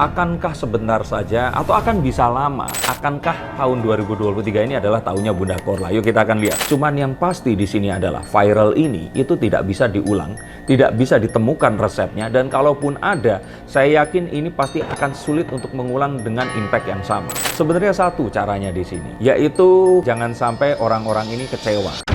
Akankah sebentar saja atau akan bisa lama? Akankah tahun 2023 ini adalah tahunnya Bunda Korla? Yuk kita akan lihat. Cuman yang pasti di sini adalah viral ini itu tidak bisa diulang, tidak bisa ditemukan resepnya, dan kalaupun ada, saya yakin ini pasti akan sulit untuk mengulang dengan impact yang sama. Sebenarnya satu caranya di sini, yaitu jangan sampai orang-orang ini kecewa.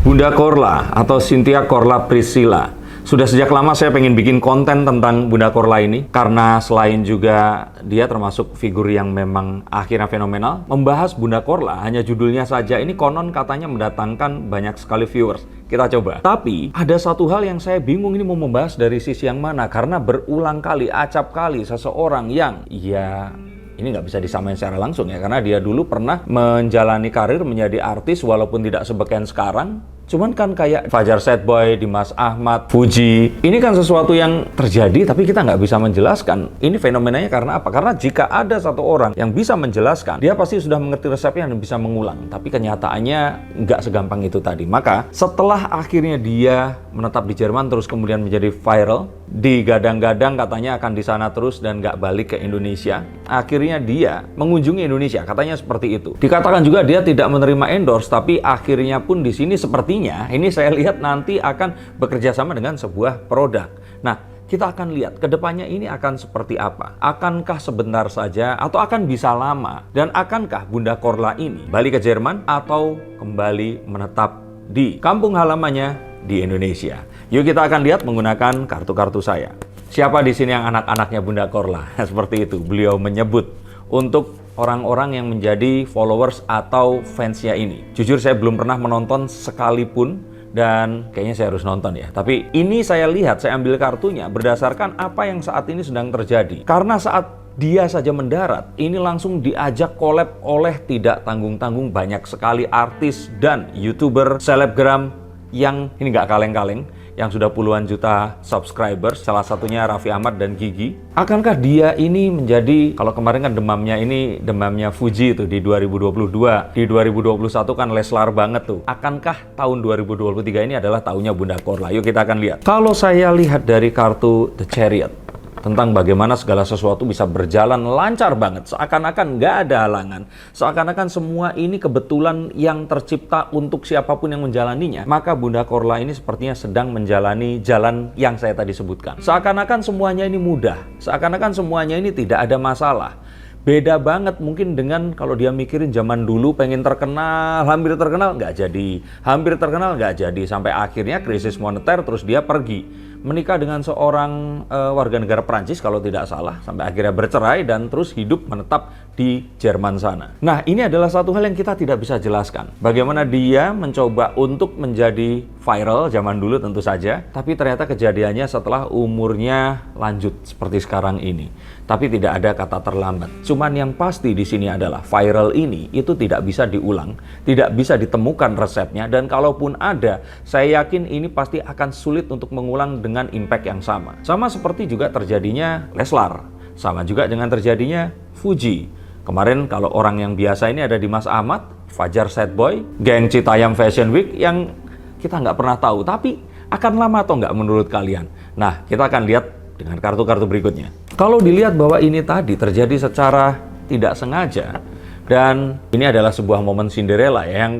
Bunda Korla atau Cynthia Korla Priscilla. Sudah sejak lama saya pengen bikin konten tentang Bunda Korla ini, karena selain juga dia termasuk figur yang memang akhirnya fenomenal. Membahas Bunda Korla, hanya judulnya saja ini konon katanya mendatangkan banyak sekali viewers. Kita coba. Tapi ada satu hal yang saya bingung ini mau membahas dari sisi yang mana, karena berulang kali, acap kali seseorang yang ini nggak bisa disamain secara langsung ya, karena dia dulu pernah menjalani karir menjadi artis walaupun tidak sebeken sekarang. Cuman kan kayak Fajar Setboy, Dimas Ahmad, Fuji. Ini kan sesuatu yang terjadi tapi kita nggak bisa menjelaskan. Ini fenomenanya karena apa? Karena jika ada satu orang yang bisa menjelaskan, dia pasti sudah mengerti resepnya dan bisa mengulang. Tapi kenyataannya nggak segampang itu tadi. Maka setelah akhirnya dia menetap di Jerman terus kemudian menjadi viral, digadang-gadang katanya akan di sana terus dan nggak balik ke Indonesia. Akhirnya dia mengunjungi Indonesia, katanya seperti itu. Dikatakan juga dia tidak menerima endorse, tapi akhirnya pun di sini sepertinya ini saya lihat nanti akan bekerja sama dengan sebuah produk. Nah, kita akan lihat kedepannya ini akan seperti apa. Akankah sebentar saja atau akan bisa lama? Dan akankah Bunda Korla ini balik ke Jerman atau kembali menetap di kampung halamannya di Indonesia? Yuk kita akan lihat menggunakan kartu-kartu saya. Siapa di sini yang anak-anaknya Bunda Korla? Seperti itu, beliau menyebut untuk orang-orang yang menjadi followers atau fansnya ini. Jujur saya belum pernah menonton sekalipun, dan kayaknya saya harus nonton ya. Tapi ini saya lihat, saya ambil kartunya berdasarkan apa yang saat ini sedang terjadi. Karena saat dia saja mendarat, ini langsung diajak collab oleh tidak tanggung-tanggung banyak sekali artis dan YouTuber, selebgram yang ini nggak kaleng-kaleng, yang sudah puluhan juta subscribers, salah satunya Raffi Ahmad dan Gigi. Akankah dia ini menjadi, kalau kemarin kan demamnya Fuji itu di 2022, di 2021 kan Leslar banget tuh. Akankah tahun 2023 ini adalah tahunnya Bunda Korla? Yuk kita akan lihat. Kalau saya lihat dari kartu The Chariot, tentang bagaimana segala sesuatu bisa berjalan lancar banget, seakan-akan nggak ada halangan, seakan-akan semua ini kebetulan yang tercipta untuk siapapun yang menjalaninya. Maka Bunda Korla ini sepertinya sedang menjalani jalan yang saya tadi sebutkan. Seakan-akan semuanya ini mudah, seakan-akan semuanya ini tidak ada masalah. Beda banget mungkin dengan kalau dia mikirin zaman dulu pengen terkenal, hampir terkenal nggak jadi, hampir terkenal nggak jadi, sampai akhirnya krisis moneter terus dia pergi menikah dengan seorang warga negara Prancis kalau tidak salah, sampai akhirnya bercerai dan terus hidup menetap di Jerman sana. Nah, ini adalah satu hal yang kita tidak bisa jelaskan. Bagaimana dia mencoba untuk menjadi viral zaman dulu tentu saja, tapi ternyata kejadiannya setelah umurnya lanjut seperti sekarang ini. Tapi tidak ada kata terlambat. Cuman yang pasti di sini adalah viral ini itu tidak bisa diulang, tidak bisa ditemukan resepnya, dan kalaupun ada, saya yakin ini pasti akan sulit untuk mengulang dengan impact yang sama. Sama seperti juga terjadinya Leslar, sama juga dengan terjadinya Fuji. Kemarin kalau orang yang biasa ini ada Dimas Ahmad, Fajar Setboy, geng Citayam Fashion Week yang kita nggak pernah tahu, tapi akan lama atau nggak menurut kalian? Nah, kita akan lihat dengan kartu-kartu berikutnya. Kalau dilihat bahwa ini tadi terjadi secara tidak sengaja, dan ini adalah sebuah momen Cinderella ya, yang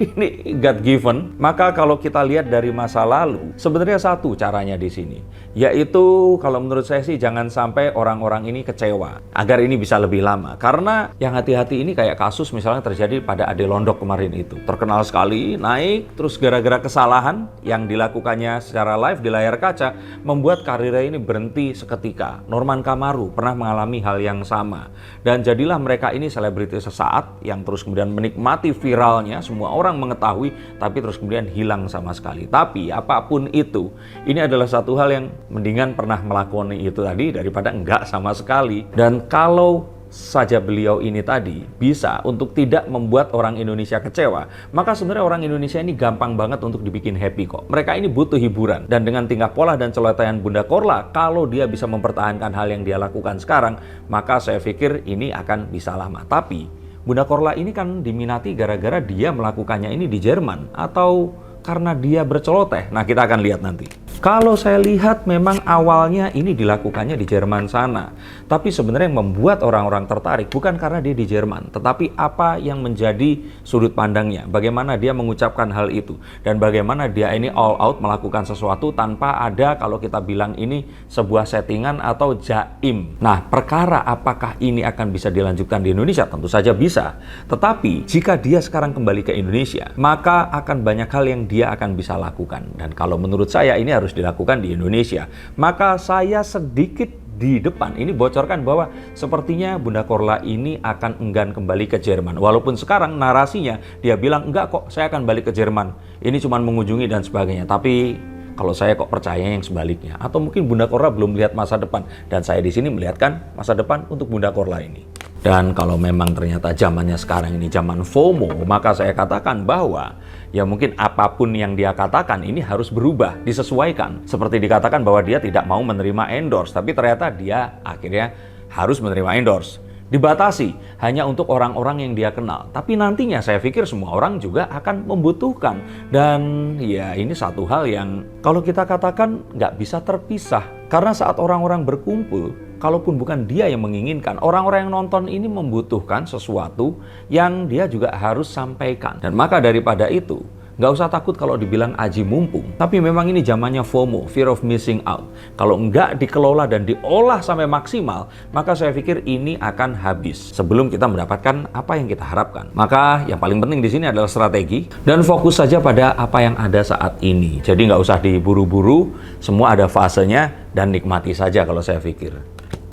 ini God given. Maka kalau kita lihat dari masa lalu, sebenarnya satu caranya di sini, yaitu kalau menurut saya sih jangan sampai orang-orang ini kecewa agar ini bisa lebih lama. Karena yang hati-hati ini kayak kasus misalnya terjadi pada Ade Londok kemarin itu. Terkenal sekali, naik, terus gara-gara kesalahan yang dilakukannya secara live di layar kaca, membuat karirnya ini berhenti seketika. Norman Kamaru pernah mengalami hal yang sama. Dan jadilah mereka ini selebriti sesaat yang terus kemudian menikmati viralnya, semua orang mengetahui, tapi terus kemudian hilang sama sekali. Tapi apapun itu, ini adalah satu hal yang mendingan pernah melakukan itu tadi daripada enggak sama sekali. Dan kalau saja beliau ini tadi bisa untuk tidak membuat orang Indonesia kecewa, maka sebenarnya orang Indonesia ini gampang banget untuk dibikin happy kok. Mereka ini butuh hiburan, dan dengan tingkah pola dan celotehan Bunda Korla, kalau dia bisa mempertahankan hal yang dia lakukan sekarang, maka saya pikir ini akan bisa lama. Tapi Bunda Korla ini kan diminati gara-gara dia melakukannya ini di Jerman atau karena dia berceloteh. Nah, kita akan lihat nanti. Kalau saya lihat memang awalnya ini dilakukannya di Jerman sana. Tapi sebenarnya yang membuat orang-orang tertarik bukan karena dia di Jerman, tetapi apa yang menjadi sudut pandangnya, bagaimana dia mengucapkan hal itu, dan bagaimana dia ini all out melakukan sesuatu tanpa ada, kalau kita bilang ini sebuah settingan atau jaim. Nah, perkara apakah ini akan bisa dilanjutkan di Indonesia? Tentu saja bisa. Tetapi jika dia sekarang kembali ke Indonesia, maka akan banyak hal yang dia akan bisa lakukan. Dan kalau menurut saya ini harus dilakukan di Indonesia. Maka saya sedikit di depan ini bocorkan bahwa sepertinya Bunda Korla ini akan enggan kembali ke Jerman. Walaupun sekarang narasinya dia bilang enggak kok, saya akan balik ke Jerman. Ini cuma mengunjungi dan sebagainya. Tapi kalau saya kok percaya yang sebaliknya. Atau mungkin Bunda Korla belum melihat masa depan, dan saya di sini melihatkan masa depan untuk Bunda Korla ini. Dan kalau memang ternyata zamannya sekarang ini zaman FOMO, maka saya katakan bahwa ya mungkin apapun yang dia katakan ini harus berubah, disesuaikan. Seperti dikatakan bahwa dia tidak mau menerima endorse, tapi ternyata dia akhirnya harus menerima endorse. Dibatasi hanya untuk orang-orang yang dia kenal. Tapi nantinya saya pikir semua orang juga akan membutuhkan. Dan ya ini satu hal yang kalau kita katakan nggak bisa terpisah. Karena saat orang-orang berkumpul, kalaupun bukan dia yang menginginkan, orang-orang yang nonton ini membutuhkan sesuatu yang dia juga harus sampaikan. Dan maka daripada itu, nggak usah takut kalau dibilang aji mumpung. Tapi memang ini zamannya FOMO, fear of missing out. Kalau nggak dikelola dan diolah sampai maksimal, maka saya pikir ini akan habis sebelum kita mendapatkan apa yang kita harapkan. Maka yang paling penting di sini adalah strategi dan fokus saja pada apa yang ada saat ini. Jadi nggak usah diburu-buru, semua ada fasenya dan nikmati saja kalau saya pikir.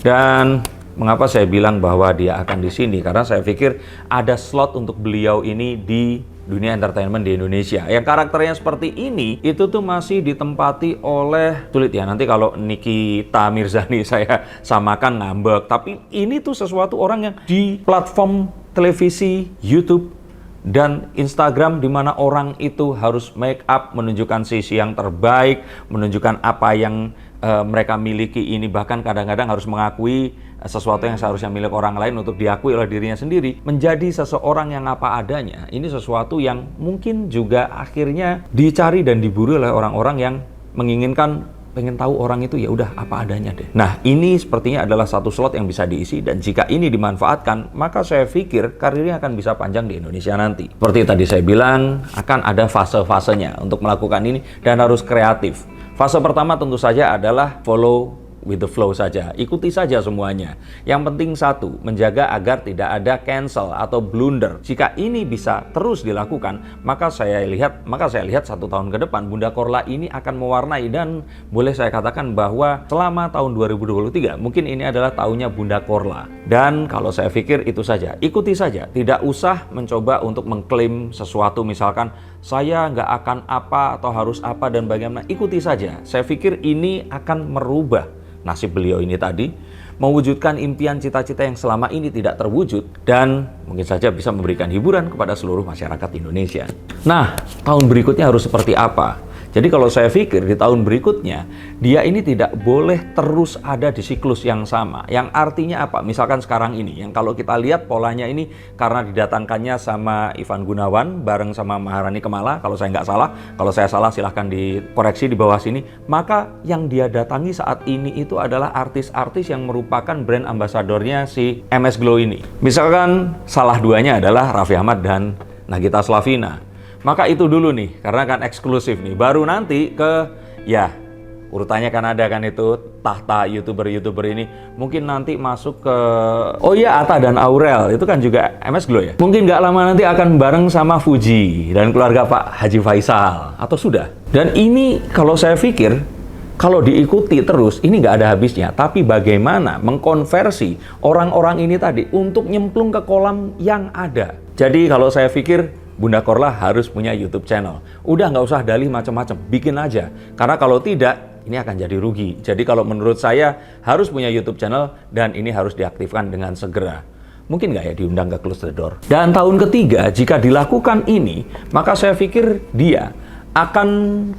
Dan mengapa saya bilang bahwa dia akan di sini? Karena saya pikir ada slot untuk beliau ini di dunia entertainment di Indonesia. Yang karakternya seperti ini, itu tuh masih ditempati oleh, sulit ya, nanti kalau Nikita Mirzani saya samakan ngambek. Tapi ini tuh sesuatu orang yang di platform televisi, YouTube, dan Instagram, di mana orang itu harus make up, menunjukkan sisi yang terbaik, menunjukkan apa yang mereka miliki ini, bahkan kadang-kadang harus mengakui sesuatu yang seharusnya milik orang lain untuk diakui oleh dirinya sendiri. Menjadi seseorang yang apa adanya, ini sesuatu yang mungkin juga akhirnya dicari dan diburu oleh orang-orang yang menginginkan, pengen tahu orang itu ya udah apa adanya deh. Nah, ini sepertinya adalah satu slot yang bisa diisi, dan jika ini dimanfaatkan, maka saya pikir karirnya akan bisa panjang di Indonesia nanti. Seperti tadi saya bilang, akan ada fase-fasenya untuk melakukan ini dan harus kreatif. Fase pertama tentu saja adalah follow with the flow saja, ikuti saja semuanya. Yang penting satu, menjaga agar tidak ada cancel atau blunder. Jika ini bisa terus dilakukan, maka saya lihat 1 tahun ke depan Bunda Korla ini akan mewarnai, dan boleh saya katakan bahwa selama tahun 2023 mungkin ini adalah tahunnya Bunda Korla. Dan kalau saya pikir itu saja, ikuti saja, tidak usah mencoba untuk mengklaim sesuatu, misalkan saya nggak akan apa atau harus apa dan bagaimana. Ikuti saja. Saya pikir ini akan merubah nasib beliau ini tadi, mewujudkan impian cita-cita yang selama ini tidak terwujud, dan mungkin saja bisa memberikan hiburan kepada seluruh masyarakat Indonesia. Nah, tahun berikutnya harus seperti apa? Jadi kalau saya pikir di tahun berikutnya, dia ini tidak boleh terus ada di siklus yang sama. Yang artinya apa? Misalkan sekarang ini, yang kalau kita lihat polanya ini karena didatangkannya sama Ivan Gunawan bareng sama Maharani Kemala, kalau saya nggak salah. Kalau saya salah silahkan dikoreksi di bawah sini. Maka yang dia datangi saat ini itu adalah artis-artis yang merupakan brand ambasadornya si MS Glow ini. Misalkan salah duanya adalah Raffi Ahmad dan Nagita Slavina. Maka itu dulu nih, karena kan eksklusif nih. Baru nanti ke, ya urutannya kan ada kan itu, tahta YouTuber-YouTuber ini. Mungkin nanti masuk ke, oh iya, Atta dan Aurel, itu kan juga MS Glow ya. Mungkin nggak lama nanti akan bareng sama Fuji dan keluarga Pak Haji Faisal, atau sudah. Dan ini kalau saya pikir, kalau diikuti terus, ini nggak ada habisnya. Tapi bagaimana mengkonversi orang-orang ini tadi untuk nyemplung ke kolam yang ada. Jadi kalau saya pikir, Bunda Korla harus punya YouTube channel. Udah nggak usah dalih macam-macam, bikin aja. Karena kalau tidak, ini akan jadi rugi. Jadi kalau menurut saya harus punya YouTube channel, dan ini harus diaktifkan dengan segera. Mungkin nggak ya diundang ke Close the Door. Dan tahun ketiga, jika dilakukan ini, maka saya pikir dia akan,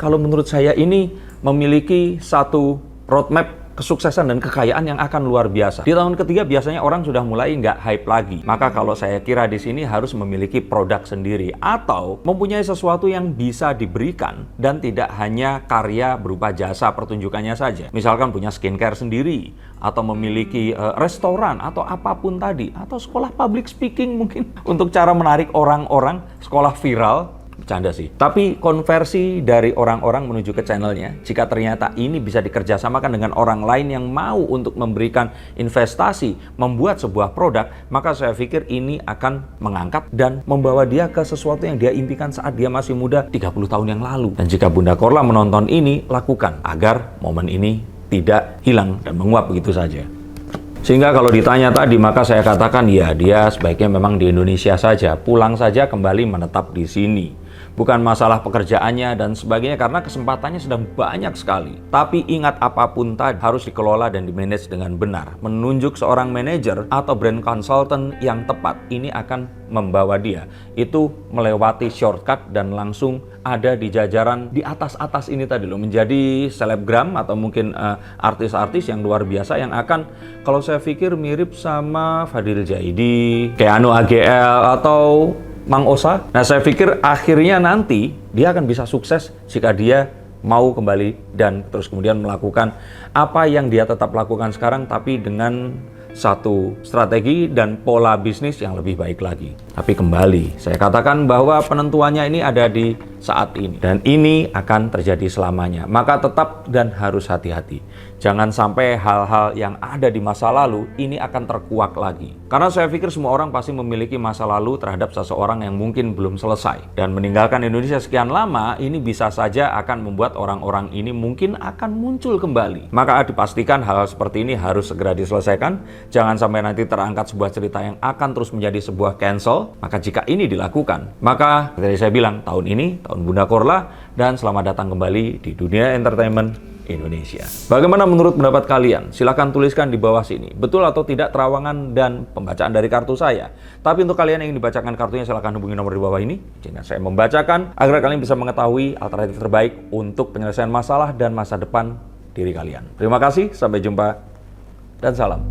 kalau menurut saya ini, memiliki satu roadmap kesuksesan dan kekayaan yang akan luar biasa. Di tahun ketiga biasanya orang sudah mulai nggak hype lagi. Maka kalau saya kira di sini harus memiliki produk sendiri atau mempunyai sesuatu yang bisa diberikan dan tidak hanya karya berupa jasa pertunjukannya saja. Misalkan punya skincare sendiri atau memiliki restoran atau apapun tadi, atau sekolah public speaking mungkin untuk cara menarik orang-orang, sekolah viral. Bercanda sih. Tapi konversi dari orang-orang menuju ke channelnya, jika ternyata ini bisa dikerjasamakan dengan orang lain yang mau untuk memberikan investasi, membuat sebuah produk, maka saya pikir ini akan mengangkat dan membawa dia ke sesuatu yang dia impikan saat dia masih muda 30 tahun yang lalu. Dan jika Bunda Korla menonton ini, lakukan agar momen ini tidak hilang dan menguap begitu saja. Sehingga kalau ditanya tadi, maka saya katakan ya, dia sebaiknya memang di Indonesia saja, pulang saja kembali menetap di sini. Bukan masalah pekerjaannya dan sebagainya, karena kesempatannya sedang banyak sekali. Tapi ingat, apapun tadi harus dikelola dan dimanage dengan benar. Menunjuk seorang manajer atau brand consultant yang tepat, ini akan membawa dia itu melewati shortcut dan langsung ada di jajaran di atas-atas ini tadi loh, menjadi selebgram atau mungkin artis-artis yang luar biasa yang akan, kalau saya pikir mirip sama Fadil Jaidi, Keanu AGL atau Mang Osa. Nah, saya pikir akhirnya nanti dia akan bisa sukses jika dia mau kembali dan terus kemudian melakukan apa yang dia tetap lakukan sekarang, tapi dengan satu strategi dan pola bisnis yang lebih baik lagi. Tapi kembali, saya katakan bahwa penentuannya ini ada di saat ini. Dan ini akan terjadi selamanya. Maka tetap dan harus hati-hati. Jangan sampai hal-hal yang ada di masa lalu ini akan terkuak lagi. Karena saya pikir semua orang pasti memiliki masa lalu terhadap seseorang yang mungkin belum selesai. Dan meninggalkan Indonesia sekian lama, ini bisa saja akan membuat orang-orang ini mungkin akan muncul kembali. Maka dipastikan hal-hal seperti ini harus segera diselesaikan. Jangan sampai nanti terangkat sebuah cerita yang akan terus menjadi sebuah cancel. Maka jika ini dilakukan, maka seperti saya bilang, tahun ini, tahun Bunda Korla, dan selamat datang kembali di dunia entertainment Indonesia. Bagaimana menurut pendapat kalian? Silahkan tuliskan di bawah sini. Betul atau tidak terawangan dan pembacaan dari kartu saya? Tapi untuk kalian yang ingin dibacakan kartunya, silahkan hubungi nomor di bawah ini. Jika saya membacakan, agar kalian bisa mengetahui alternatif terbaik untuk penyelesaian masalah dan masa depan diri kalian. Terima kasih, sampai jumpa, dan salam.